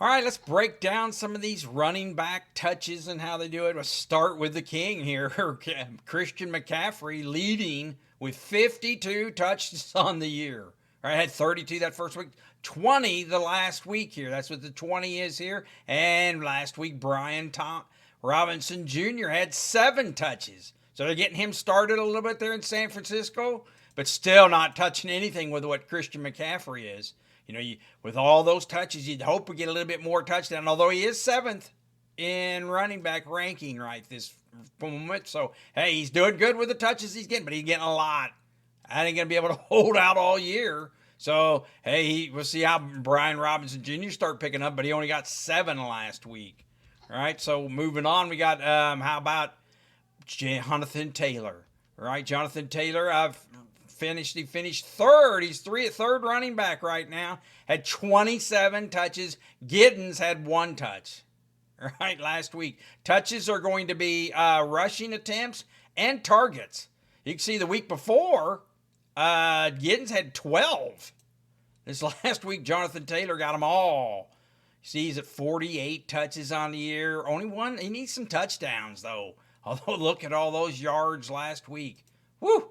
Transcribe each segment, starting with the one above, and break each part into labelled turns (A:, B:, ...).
A: All right, let's break down some of these running back touches and how they do it. Let's start with the king here, Christian McCaffrey, leading with 52 touches on the year. All right, had 32 that first week, 20 the last week here. That's what the 20 is here. And last week, Brian Robinson Jr. had 7 touches. So they're getting him started a little bit there in San Francisco, but still not touching anything with what Christian McCaffrey is. With all those touches, you'd hope we get a little bit more touchdown, although he is 7th in running back ranking right this moment. So, hey, he's doing good with the touches he's getting, but he's getting a lot. I ain't going to be able to hold out all year. So, hey, we'll see how Brian Robinson Jr. start picking up, but he only got 7 last week. All right, so moving on, we got, how about Jonathan Taylor? All right, Jonathan Taylor, he finished third. He's third running back right now. Had 27 touches. Giddens had 1 touch. All right, last week. Touches are going to be rushing attempts and targets. You can see the week before, Giddens had 12. This last week, Jonathan Taylor got them all. See, he's at 48 touches on the year. Only one. He needs some touchdowns, though. Although, look at all those yards last week. Woo!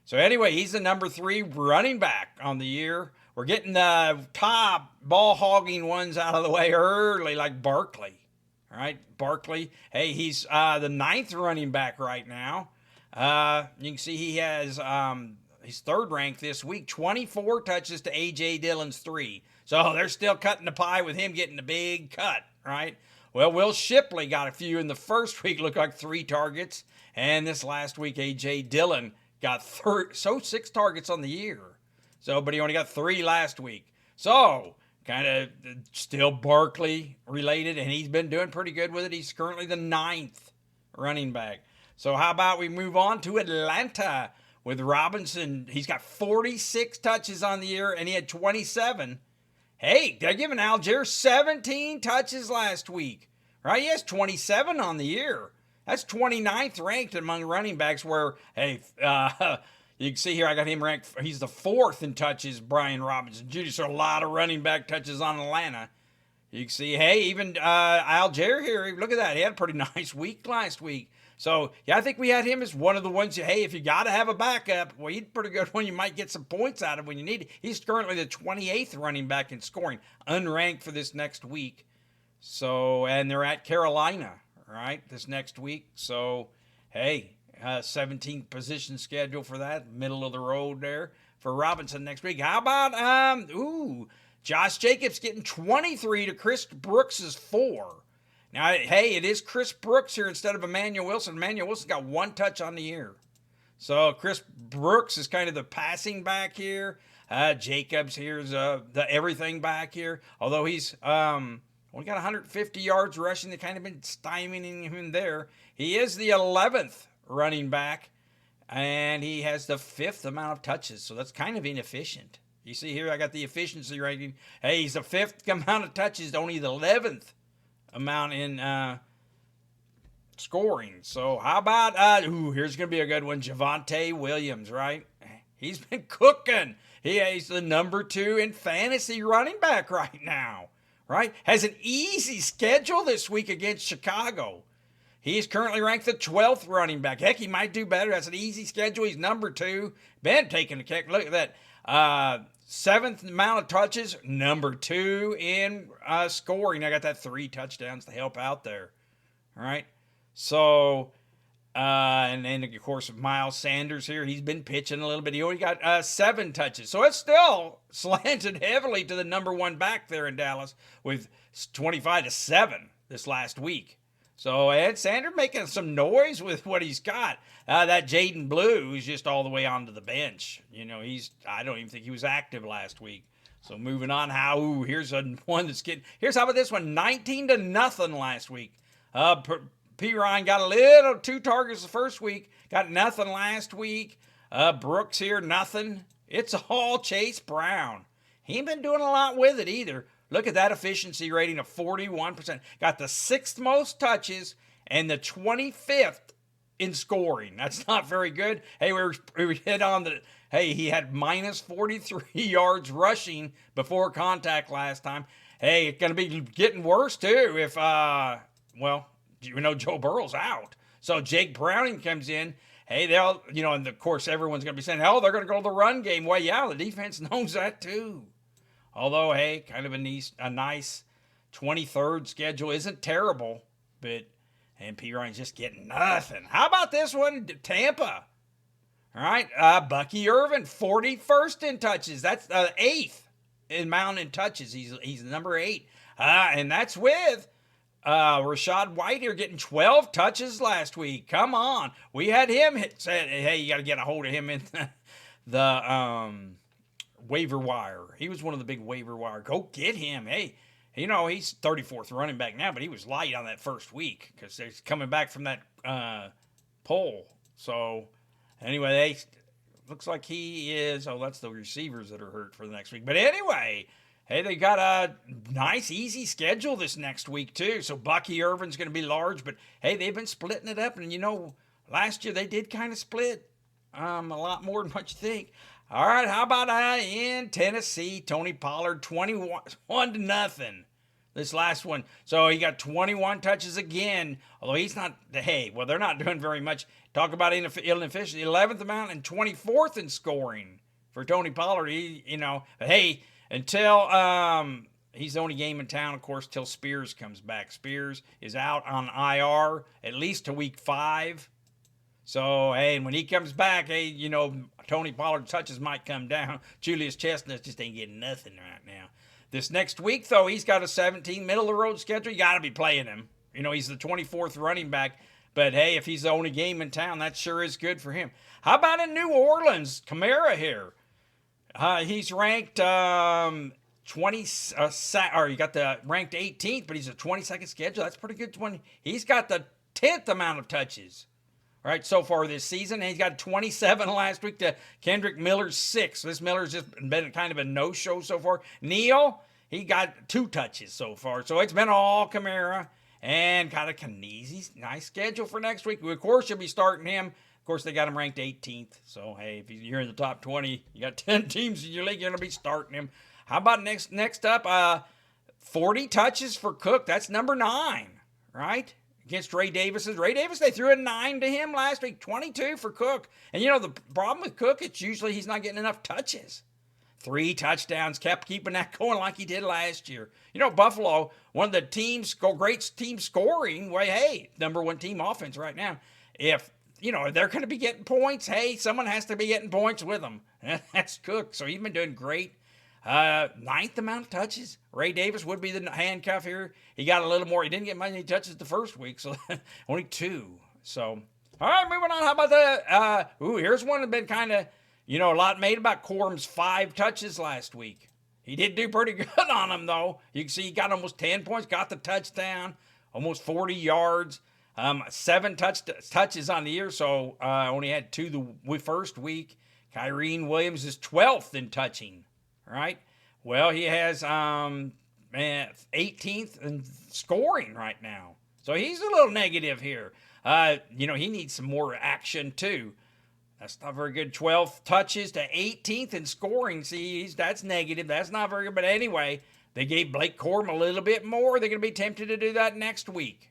A: So anyway, he's the number 3 running back on the year. We're getting the top ball hogging ones out of the way early, like Barkley. All right, Barkley. Hey, he's the 9th running back right now. You can see he has he's 3rd ranked this week. 24 touches to A.J. Dillon's 3. So they're still cutting the pie with him getting the big cut, right? Well, Will Shipley got a few in the first week, looked like 3 targets. And this last week, A.J. Dillon got 6 targets on the year. But he only got 3 last week. So, kind of still Barkley related, and he's been doing pretty good with it. He's currently the 9th running back. So, how about we move on to Atlanta with Robinson? He's got 46 touches on the year, and he had 27. Hey, they're giving Algier 17 touches last week. Right? He has 27 on the year. That's 29th ranked among running backs where, hey, you can see here I got him ranked. He's the 4th in touches, Brian Robinson Jr. So a lot of running back touches on Atlanta. You can see, hey, even Algier here, look at that. He had a pretty nice week last week. So, yeah, I think we had him as one of the ones, hey, if you got to have a backup, well, he's pretty good one. You might get some points out of when you need it. He's currently the 28th running back in scoring, unranked for this next week. So, and they're at Carolina. Right, this next week. So, hey, 17th position schedule for that, middle of the road there for Robinson next week. How about Josh Jacobs getting 23 to Chris Brooks's 4. Now, hey, it is Chris Brooks here instead of Emmanuel Wilson. Emmanuel Wilson got 1 touch on the year. So Chris Brooks is kind of the passing back here. Jacobs here's the everything back here. Although he's only got 150 yards rushing. They kind of been stymieing him there. He is the 11th running back, and he has the 5th amount of touches. So that's kind of inefficient. You see here, I got the efficiency rating. Hey, he's the 5th amount of touches, only the 11th amount in scoring. So how about, here's going to be a good one. Javonte Williams, right? He's been cooking. He's the number 2 in fantasy running back right now. Right? Has an easy schedule this week against Chicago. He's currently ranked the 12th running back. Heck, he might do better. That's an easy schedule. He's number 2. Been taking a kick. Look at that. 7th amount of touches, number 2 in scoring. I got that 3 touchdowns to help out there. All right. So, and then, of course, Miles Sanders here. He's been pitching a little bit. He only got 7 touches. So it's still slanted heavily to the number 1 back there in Dallas with 25-7 this last week. So Ed Sanders making some noise with what he's got. That Jaden Blue is just all the way onto the bench. I don't even think he was active last week. So moving on, here's one that's here's how about this one, 19-0 last week. P. Ryan got 2 targets the first week, got nothing last week. Brooks here, nothing. It's all Chase Brown. He ain't been doing a lot with it either. Look at that efficiency rating of 41%. Got the 6th most touches and the 25th in scoring. That's not very good. Hey, we hit on he had minus 43 yards rushing before contact last time. hey, it's going to be getting worse too if, well, Joe Burrow's out. So Jake Browning comes in. Hey, they'll, and of course everyone's going to be saying, oh, they're going to go to the run game. Well, yeah, the defense knows that too. Although, hey, kind of a nice 23rd schedule isn't terrible, but and P. Ryan's just getting nothing. How about this one, Tampa? All right, Bucky Irvin, 41st in touches. That's 8th in mountain touches. He's number 8, and that's with Rachaad White here getting 12 touches last week. Come on, we had him said, hey, you got to get a hold of him in the waiver wire. He was one of the big waiver wire. Go get him. Hey, he's 34th running back now, but he was light on that first week because he's coming back from that poll. So anyway, looks like he is. Oh, that's the receivers that are hurt for the next week. But anyway, hey, they got a nice, easy schedule this next week too. So Bucky Irvin's going to be large, but hey, they've been splitting it up, and last year they did kind of split a lot more than what you think. All right, how about in Tennessee, Tony Pollard, 21-0 this last one. So he got 21 touches again, although he's not, they're not doing very much. Talk about inefficient, 11th amount and 24th in scoring for Tony Pollard. But hey, until he's the only game in town, of course, till Spears comes back. Spears is out on IR at least to week 5. So, hey, and when he comes back, hey, Tony Pollard touches might come down. Julius Chestnut just ain't getting nothing right now. This next week, though, he's got a 17 middle-of-the-road schedule. You got to be playing him. He's the 24th running back. But, hey, if he's the only game in town, that sure is good for him. How about in New Orleans? Kamara here. He's ranked 20, or you got the ranked 18th, but he's a 22nd schedule. That's pretty good. He's got the 10th amount of touches. Right, so far this season. And he's got 27 last week to Kendrick Miller's 6. This Miller's just been kind of a no-show so far. Neal, he got 2 touches so far. So it's been all Kamara and kind of Kneezy's nice schedule for next week. Of course, you'll be starting him. Of course, they got him ranked 18th. So, hey, if you're in the top 20, you got 10 teams in your league, you're going to be starting him. How about next up, 40 touches for Cook. That's number 9, right? Against Ray Davis. Ray Davis, they threw a 9 to him last week. 22 for Cook. And the problem with Cook, it's usually he's not getting enough touches. 3 touchdowns, kept keeping that going like he did last year. Buffalo, one of the great team scoring, hey, number 1 team offense right now. If, they're going to be getting points, hey, someone has to be getting points with them. That's Cook. So he's been doing great. 9th amount of touches. Ray Davis would be the handcuff here. He got a little more. He didn't get many touches the first week, so only 2. So, all right, moving on. How about that? Here's one that's been kind of, a lot made about Corum's 5 touches last week. He did do pretty good on them, though. You can see he got almost 10 points, got the touchdown, almost 40 yards, 7 touches on the year, so only had 2 the first week. Kyren Williams is 12th in touching. Right? Well, he has 18th in scoring right now. So he's a little negative here. He needs some more action too. That's not very good. 12 touches to 18th in scoring. See, that's negative. That's not very good. But anyway, they gave Blake Corum a little bit more. They're going to be tempted to do that next week.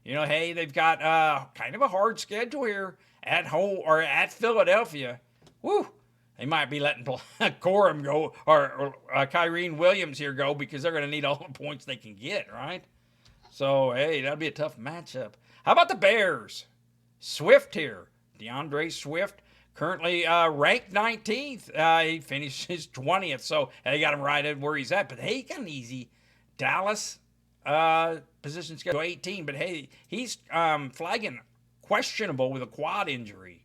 A: Hey, they've got kind of a hard schedule here at home or at Philadelphia. Woo! They might be letting Corum go or Kyren Williams here go because they're going to need all the points they can get, right? So, hey, that'll be a tough matchup. How about the Bears? Swift here. DeAndre Swift, currently ranked 19th. He finished his 20th, so they got him right at where he's at. But, hey, he got an easy Dallas position schedule 18. But, hey, he's flagging questionable with a quad injury.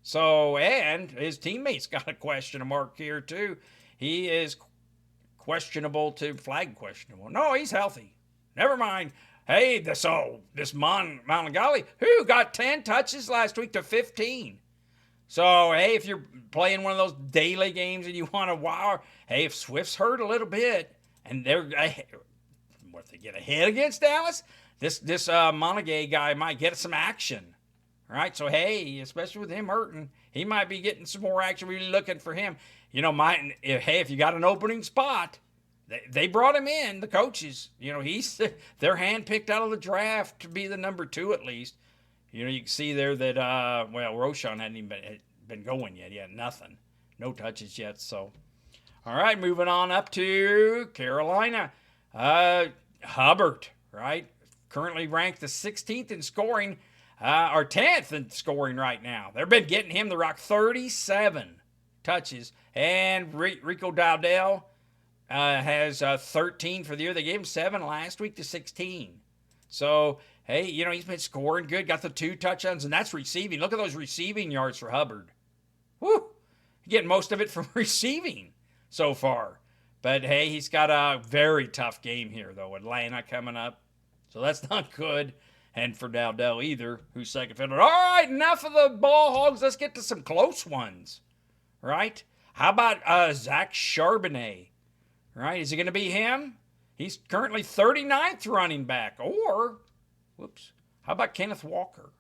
A: So, and his teammates got a question mark here, too. He is questionable to flag questionable. No, he's healthy. Never mind. Hey, this Monongali, who got 10 touches last week to 15. So, hey, if you're playing one of those daily games and you want to wow, hey, if Swift's hurt a little bit and they get ahead against Dallas, this Monongali guy might get some action. Right, so hey, especially with him hurting, he might be getting some more action. Really looking for him. If you got an opening spot, They brought him in, the coaches. He's they're handpicked out of the draft to be the number 2 at least. You can see there that Roschon hadn't even been going yet. He had nothing, no touches yet. So, all right, moving on up to Carolina. Hubbard, right? Currently ranked the 16th in scoring, or 10th in scoring right now. They've been getting him the rock, 37 touches, and Rico Dowdell has 13 for the year. They gave him 7 last week to 16. So, hey, he's been scoring good. Got the 2 touchdowns, and that's receiving. Look at those receiving yards for Hubbard. Woo! Getting most of it from receiving so far. But, hey, he's got a very tough game here, though. Atlanta coming up. So that's not good. And for Dowdell either, who's second fiddler. All right, enough of the ball hogs. Let's get to some close ones. Right? How about Zach Charbonnet? Right? Is it going to be him? He's currently 39th running back. Or, how about Kenneth Walker?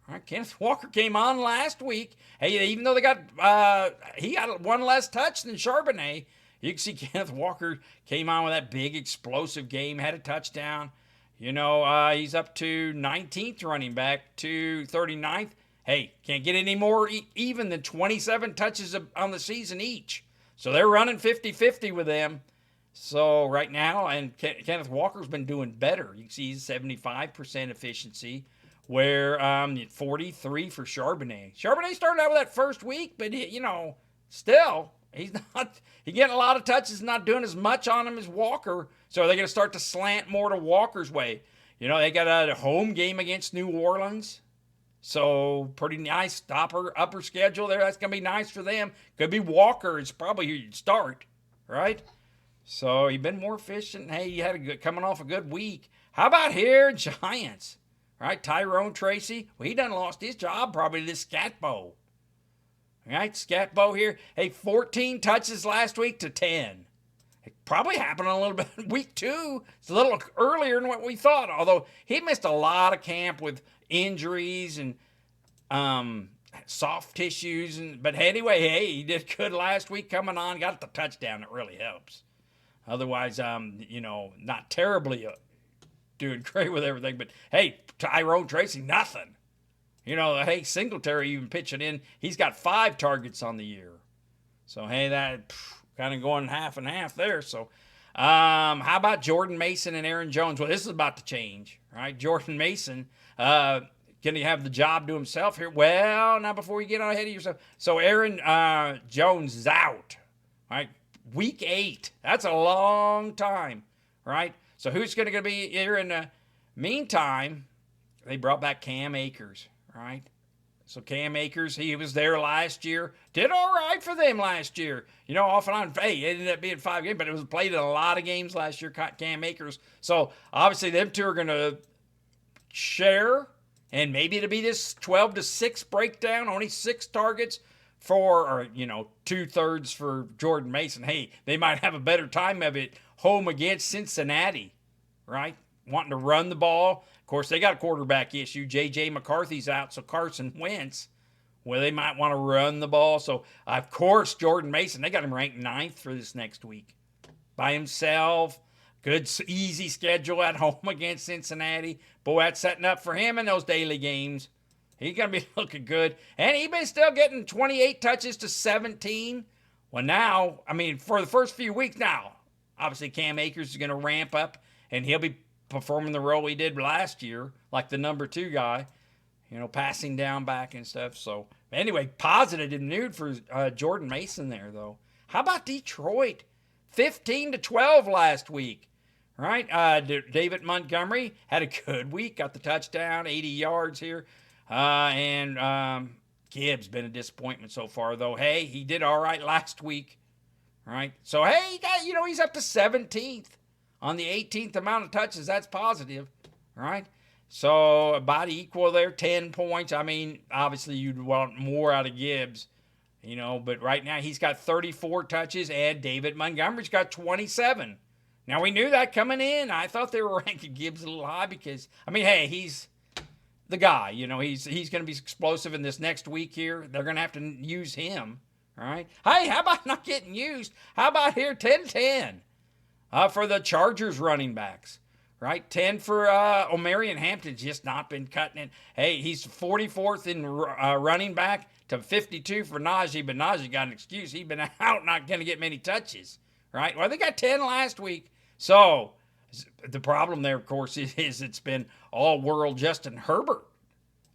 A: All right, Kenneth Walker came on last week. Hey, even though he got 1 less touch than Charbonnet, you can see Kenneth Walker came on with that big explosive game, had a touchdown. He's up to 19th running back to 39th. Hey, can't get any more even than 27 touches on the season each. So they're running 50-50 with them. So right now, and Kenneth Walker's been doing better. You can see he's 75% efficiency, where 43 for Charbonnet. Charbonnet started out with that first week, but still he's getting a lot of touches, not doing as much on him as Walker. So they're going to start to slant more to Walker's way. They got a home game against New Orleans. So pretty nice upper schedule there. That's going to be nice for them. Could be Walker. It's probably who you'd start, right? So he's been more efficient. Hey, he had coming off a good week. How about here, Giants? Right, Tyrone Tracy. Well, he done lost his job probably to Scatbo. Right, Scatbo here. Hey, 14 touches last week to 10. It probably happened a little bit week 2. It's a little earlier than what we thought. Although he missed a lot of camp with injuries and soft tissues. But anyway, hey, he did good last week coming on. Got the touchdown. It really helps. Otherwise, not terribly doing great with everything. But, hey, Tyrone Tracy, nothing. Hey, Singletary even pitching in. He's got 5 targets on the year. So, hey, that kind of going half and half there. So, how about Jordan Mason and Aaron Jones? Well, this is about to change, right? Jordan Mason, can he have the job to himself here? Well, now before you get ahead of yourself. So, Aaron Jones is out, right? Week 8. That's a long time, right? So who's going to be here in the meantime? They brought back Cam Akers, right? So Cam Akers, he was there last year. Did all right for them last year. Off and on. Hey, it ended up being 5 games, but it was played in a lot of games last year, Cam Akers. So obviously them two are going to share, and maybe it'll be this 12-6 breakdown, only 6 targets. 2/3 for Jordan Mason. Hey, they might have a better time of it home against Cincinnati, right? Wanting to run the ball. Of course, they got a quarterback issue. J.J. McCarthy's out, so Carson Wentz, well, they might want to run the ball. So, of course, Jordan Mason, they got him ranked 9th for this next week. By himself, good, easy schedule at home against Cincinnati. Boy, that's setting up for him in those daily games. He's going to be looking good. And he's been still getting 28 touches to 17. Well, now, for the first few weeks now, obviously Cam Akers is going to ramp up, and he'll be performing the role he did last year, like the number 2 guy, passing down back and stuff. So, anyway, positive news for Jordan Mason there, though. How about Detroit? 15-12 last week. Right? David Montgomery had a good week, got the touchdown, 80 yards here. Gibbs been a disappointment so far, though. Hey, he did all right last week, right? So, hey, he's up to 17th on the 18th amount of touches. That's positive, right? So, about equal there, 10 points. Obviously, you'd want more out of Gibbs, but right now he's got 34 touches, and David Montgomery's got 27. Now, we knew that coming in. I thought they were ranking Gibbs a little high because, hey, he's the guy, he's going to be explosive in this next week here. They're going to have to use him, all right? Hey, how about not getting used? How about here, 10-10? For the Chargers running backs, right? 10 for Omarion Hampton's just not been cutting it. Hey, he's 44th in running back to 52 for Najee, but Najee got an excuse. He's been out, not going to get many touches, right? Well, they got 10 last week. So the problem there, of course, is it's been all world Justin Herbert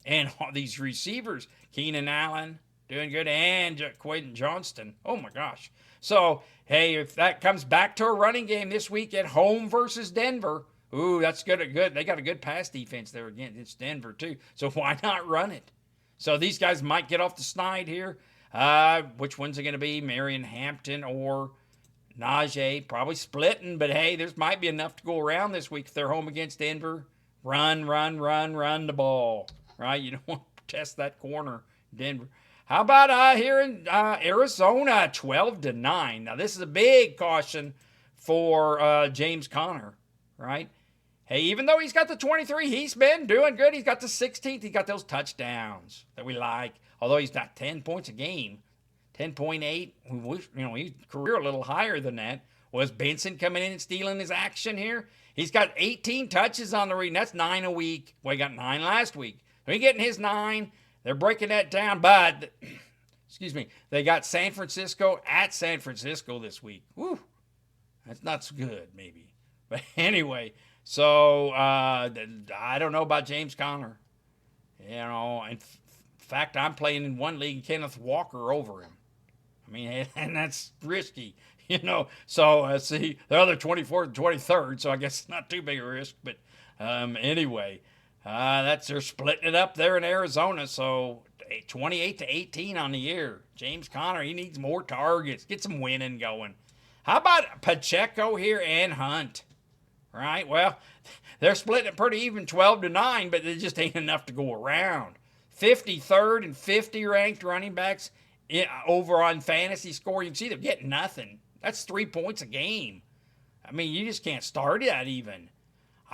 A: and all these receivers, Keenan Allen doing good, and Quentin Johnston. Oh my gosh. So, hey, if that comes back to a running game this week at home versus Denver, ooh, that's good. They got a good pass defense there again. It's Denver too. So why not run it? So these guys might get off the snide here. Which one's it going to be? Marion Hampton or Najee? Probably splitting, but hey, there's might be enough to go around this week if they're home against Denver. Run the ball. Right? You don't want to test that corner, Denver. How about here in Arizona, 12-9? Now this is a big caution for James Conner, right? Hey, even though he's got the 23, he's been doing good. He's got the 16th. He's got those touchdowns that we like. Although he's not 10 points a game, 10.8. We wish, his career a little higher than that. Was Benson coming in and stealing his action here? He's got 18 touches on the read. That's 9 a week. Well, he got 9 last week. So he's getting his 9. They're breaking that down, but excuse me, they got San Francisco at San Francisco this week. Woo, that's not so good, maybe. But anyway, so I don't know about James Conner. In fact, I'm playing in one league, Kenneth Walker over him. I mean, and that's risky, So see, the other 24th and 23rd, so I guess it's not too big a risk. But anyway. They're splitting it up there in Arizona, so 28-18 on the year. James Conner, he needs more targets. Get some winning going. How about Pacheco here and Hunt? Right? Well, they're splitting it pretty even, 12-9, but there just ain't enough to go around. 53rd and 50 ranked running backs over on fantasy score. You can see they're getting nothing. That's 3 points a game. I mean, you just can't start that even.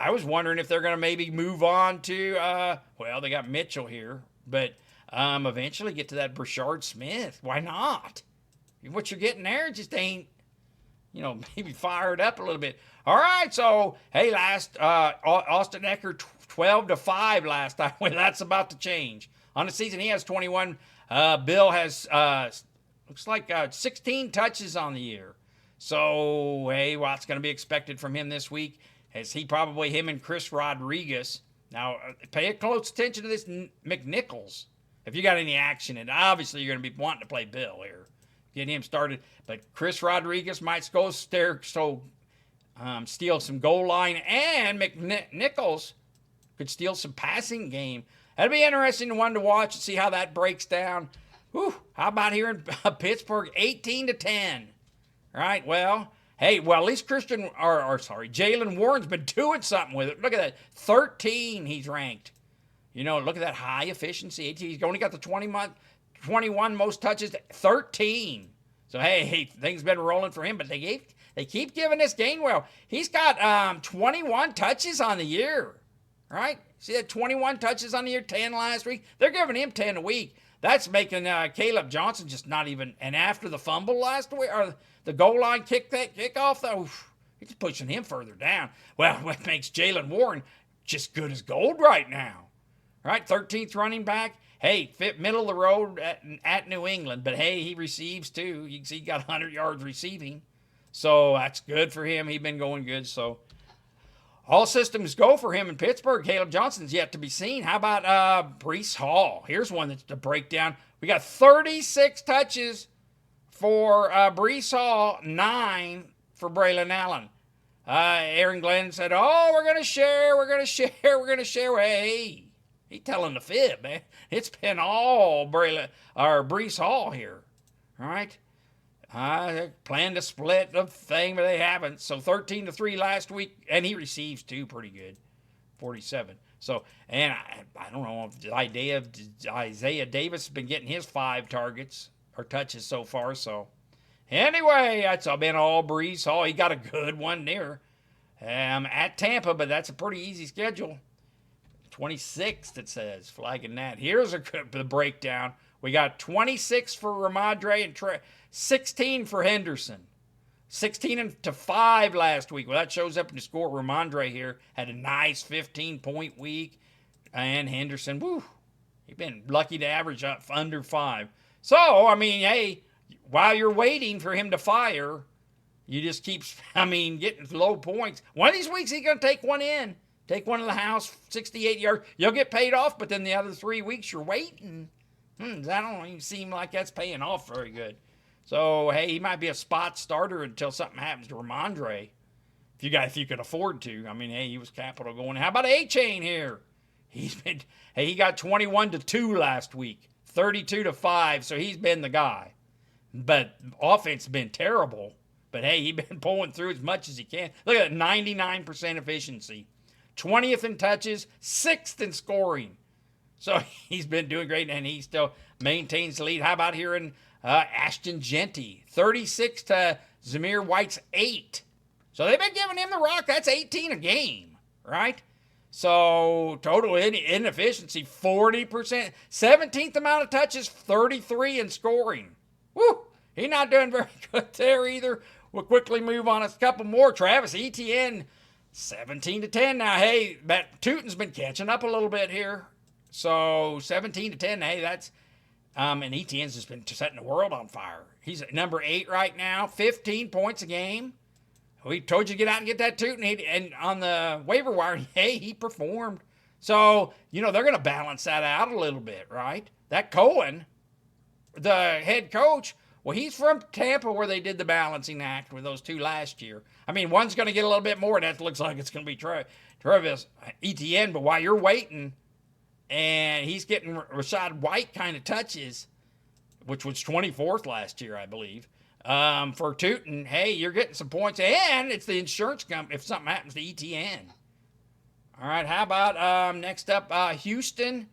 A: I was wondering if they're going to maybe move on to, they got Mitchell here, but eventually get to that Brashard Smith. Why not? What you're getting there just ain't, maybe fired up a little bit. All right, so, hey, Austin Eckler, 12-5 last time. Well, that's about to change. On the season, he has 21. Bill has, looks like 16 touches on the year. So, hey, what's going to be expected from him this week? As him and Chris Rodriguez. Now, pay close attention to this McNichols. If you got any action, and obviously you're going to be wanting to play Bill here. Get him started. But Chris Rodriguez might go steal some goal line, and McNichols could steal some passing game. That'd be interesting one to watch and see how that breaks down. Whew, how about here in Pittsburgh, 18-10? Right, well... Hey, well, at least Jaylen Warren's been doing something with it. Look at that. 13 he's ranked. Look at that high efficiency. He's only got the 21 most touches, 13. So, hey, things been rolling for him, but they keep giving this Gainwell. He's got 21 touches on the year, right? See that 21 touches on the year, 10 last week? They're giving him 10 a week. That's making Caleb Johnson just not even, and after the fumble last week, or the goal line kickoff, though, he's pushing him further down. Well, what makes Jaylen Warren just good as gold right now, right? 13th running back. Hey, fit middle of the road at New England, but hey, he receives too. You can see he got 100 yards receiving, so that's good for him. He's been going good, so all systems go for him in Pittsburgh. Caleb Johnson's yet to be seen. How about Breece Hall? Here's one that's to break down. We got 36 touches for Breece Hall, 9 for Braylon Allen. Aaron Glenn said, we're going to share. Hey, he's telling the fib, man. It's been all Breece Hall here. All right? They plan to split the thing, but they haven't. So 13-3 last week, and he receives too, pretty good, 47. So, and I don't know if Isaiah Davis has been getting his 5 targets or touches so far. So, anyway, that's been all Breece Hall. He got a good one there at Tampa, but that's a pretty easy schedule. 26th, it says, flagging that. Here's the breakdown. We got 26 for Ramadre and 16 for Henderson. 16-5 last week. Well, that shows up in the score. Ramondre here had a nice 15-point week. And Henderson, woo, he's been lucky to average up under 5. So, I mean, hey, while you're waiting for him to fire, you just keep, getting low points. One of these weeks he's going to take one in. Take one in the house, 68 yards. You'll get paid off, but then the other 3 weeks you're waiting. That don't even seem like that's paying off very good. So, hey, he might be a spot starter until something happens to Ramondre. If you could afford to. Hey, he was capital going. How about A-Chain here? He got 21-2 last week, 32-5, so he's been the guy. But offense has been terrible. But hey, he's been pulling through as much as he can. Look at that, 99% efficiency. 20th in touches, 6th in scoring. So he's been doing great, and he still maintains the lead. How about here in Ashton Jeanty? 36 to Zamir White's 8. So they've been giving him the rock. That's 18 a game, right? So total inefficiency, 40%. 17th amount of touches, 33 in scoring. Woo! He's not doing very good there either. We'll quickly move on a couple more. Travis Etienne, 17-10. Now, hey, Tootin's been catching up a little bit here. So 17-10. Hey, that's and Etienne's just been setting the world on fire. He's at number 8 right now, 15 points a game. We told you to get out and get that Tootin, and on the waiver wire, hey, he performed. So, they're going to balance that out a little bit, right? That Cohen, the head coach, well, he's from Tampa where they did the balancing act with those two last year. One's going to get a little bit more. That looks like it's going to be Travis Etienne, but while you're waiting, and he's getting Rachaad White kind of touches, which was 24th last year, I believe. For Tootin, hey, you're getting some points, and it's the insurance company if something happens to ETN. All right, how about next up, Houston?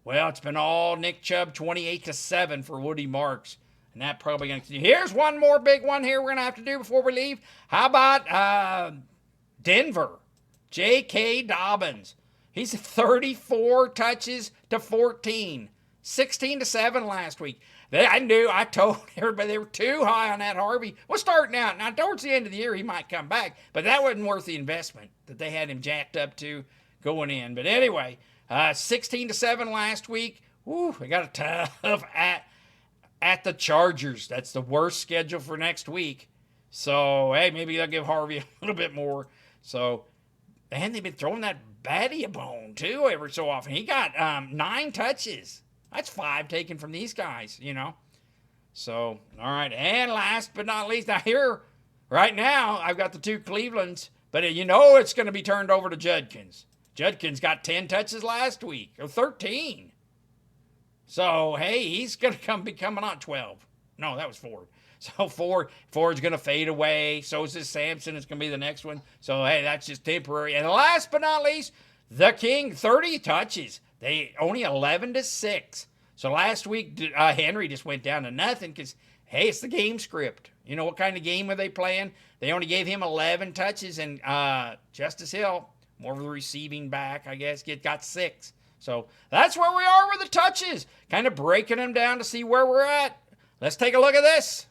A: Well, it's been all Nick Chubb, 28-7 for Woody Marks, and that probably going to continue. Here's one more big one here we're going to have to do before we leave. How about Denver? J.K. Dobbins. He's 34 touches to 14, 16-7 last week. I told everybody they were too high on that Harvey. Well, starting out. Now, towards the end of the year, he might come back, but that wasn't worth the investment that they had him jacked up to going in. But anyway, 16-7 last week. Woo, they got a tough at the Chargers. That's the worst schedule for next week. So, hey, maybe they'll give Harvey a little bit more. So, and they've been throwing that baddie a bone, too, every so often. He got 9 touches. That's 5 taken from these guys, So, all right. And last but not least, now here, right now, I've got the 2 Clevelands, but it's going to be turned over to Judkins. Judkins got 10 touches last week, or 13. So, hey, he's going to be coming on 12. No, that was Ford. So, Ford's going to fade away. So is this Sampson. It's going to be the next one. So, hey, that's just temporary. And last but not least, the King, 30 touches. They only 11-6. So last week, Henry just went down to nothing because, hey, it's the game script. What kind of game are they playing? They only gave him 11 touches, and Justice Hill, more of the receiving back, I guess, got 6. So that's where we are with the touches, kind of breaking them down to see where we're at. Let's take a look at this.